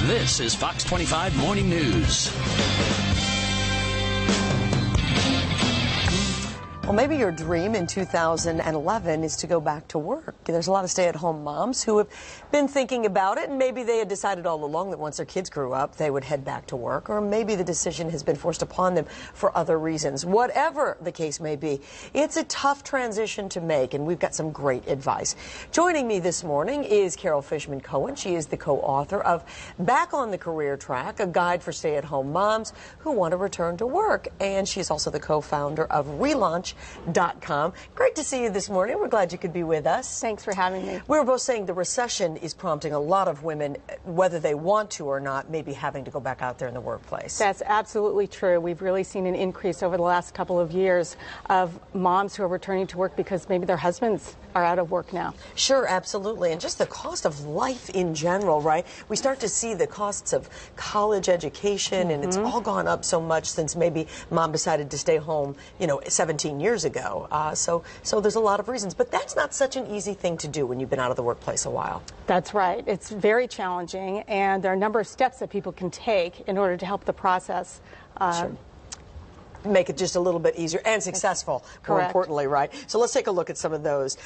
This is Fox 25 Morning News. Well, maybe your dream in 2011 is to go back to work. There's a lot of stay-at-home moms who have been thinking about it, and maybe they had decided all along that once their kids grew up, they would head back to work, or maybe the decision has been forced upon them for other reasons. Whatever the case may be, it's a tough transition to make, and we've got some great advice. Joining me this morning is Carol Fishman-Cohen. She is the co-author of Back on the Career Track, a guide for stay-at-home moms who want to return to work, and she's also the co-founder of Relaunch.com. Great to see you this morning. We're glad you could be with us. Thanks for having me. We were both saying the recession is prompting a lot of women, whether they want to or not, maybe having to go back out there in the workplace. That's absolutely true. We've really seen an increase over the last couple of years of moms who are returning to work because maybe their husbands are out of work now. Sure, absolutely. And just the cost of life in general, right? We start to see the costs of college education, and it's all gone up so much since maybe mom decided to stay home, 17 years ago. So there's a lot of reasons. But that's not such an easy thing to do when you've been out of the workplace a while. That's right. It's very challenging, and there are a number of steps that people can take in order to help the process Sure. Make it just a little bit easier and successful, more importantly, right? So let's take a look at some of those.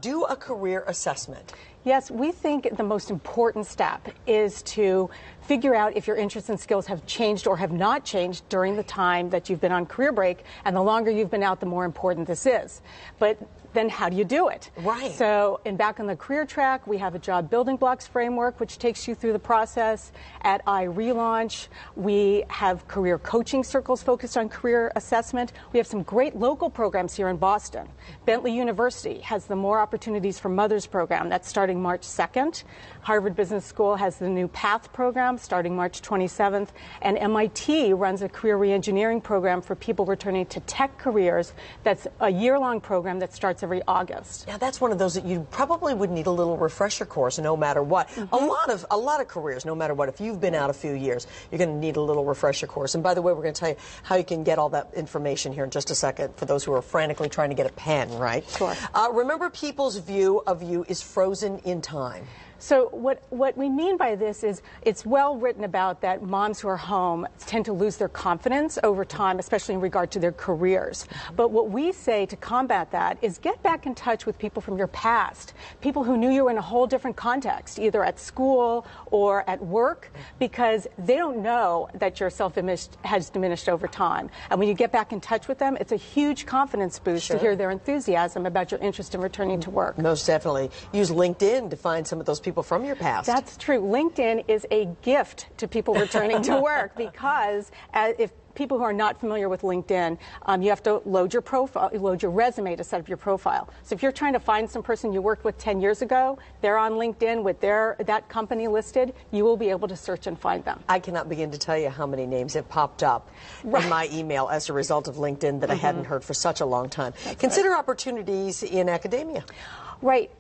Do a career assessment. Yes, we think the most important step is to figure out if your interests and skills have changed or have not changed during the time that you've been on career break. And the longer you've been out, the more important this is. But then how do you do it? Right. So in Back on the Career Track, we have a job building blocks framework, which takes you through the process. At iRelaunch, we have career coaching circles focused on career assessment. We have some great local programs here in Boston. Bentley University has the More Opportunities for Mothers program. That's starting March 2nd. Harvard Business School has the new PATH program starting March 27th. And MIT runs a career reengineering program for people returning to tech careers. That's a year-long program that starts every August. Yeah, that's one of those that you probably would need a little refresher course no matter what. A lot of careers, no matter what. If you've been out a few years, you're going to need a little refresher course. And by the way, we're going to tell you how you can get all that information here in just a second for those who are frantically trying to get a pen, right? Sure. Remember, people's view of you is frozen in time. So what we mean by this is it's well written about that moms who are home tend to lose their confidence over time, especially in regard to their careers. But what we say to combat that is get back in touch with people from your past, people who knew you in a whole different context, either at school or at work, because they don't know that your self-image has diminished over time. And when you get back in touch with them, it's a huge confidence boost to hear their enthusiasm about your interest in returning to work. Most definitely. Use LinkedIn to find some of those people from your past. That's true. LinkedIn is a gift to people returning to work because if people who are not familiar with LinkedIn, you have to load your profile, load your resume to set up your profile. So if you're trying to find some person you worked with 10 years ago, they're on LinkedIn with that company listed, you will be able to search and find them. I cannot begin to tell you how many names have popped up in my email as a result of LinkedIn that I hadn't heard for such a long time. Consider opportunities in academia. Right.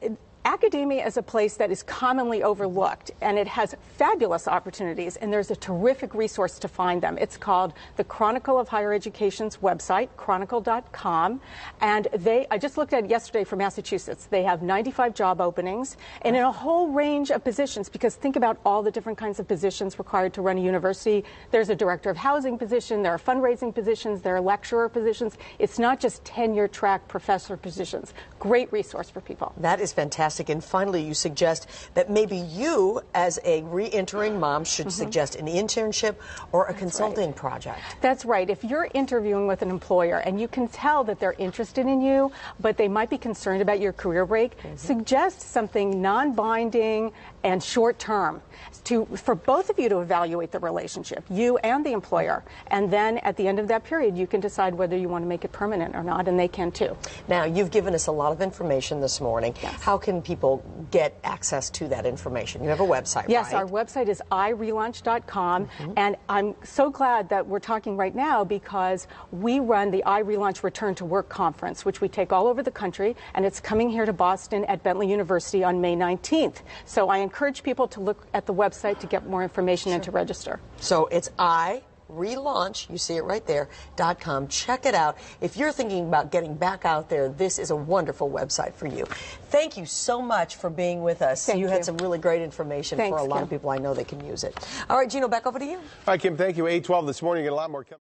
Academia is a place that is commonly overlooked, and it has fabulous opportunities, and there's a terrific resource to find them. It's called the Chronicle of Higher Education's website, chronicle.com, and I just looked at it yesterday for Massachusetts. They have 95 job openings, and in a whole range of positions, because think about all the different kinds of positions required to run a university. There's a director of housing position, there are fundraising positions, there are lecturer positions. It's not just tenure track professor positions. Great resource for people. That is fantastic. And finally, you suggest that maybe you, as a re-entering mom, should suggest an internship or a consulting project. That's right. If you're interviewing with an employer and you can tell that they're interested in you, but they might be concerned about your career break, suggest something non-binding and short-term for both of you to evaluate the relationship, you and the employer. And then at the end of that period, you can decide whether you want to make it permanent or not, and they can too. Now, you've given us a lot of information this morning. Yes. How can people get access to that information? You have a website, yes, right? Yes, our website is irelaunch.com, and I'm so glad that we're talking right now because we run the iRelaunch Return to Work Conference, which we take all over the country, and it's coming here to Boston at Bentley University on May 19th. So I encourage people to look at the website to get more information and to register. So it's relaunch, you see it right there, .com. Check it out. If you're thinking about getting back out there, this is a wonderful website for you. Thank you so much for being with us. Thank you. Had some really great information for a lot of people. I know they can use it. All right, Gino, back over to you. All right, Kim, thank you. 8:12 this morning. You get a lot more coming.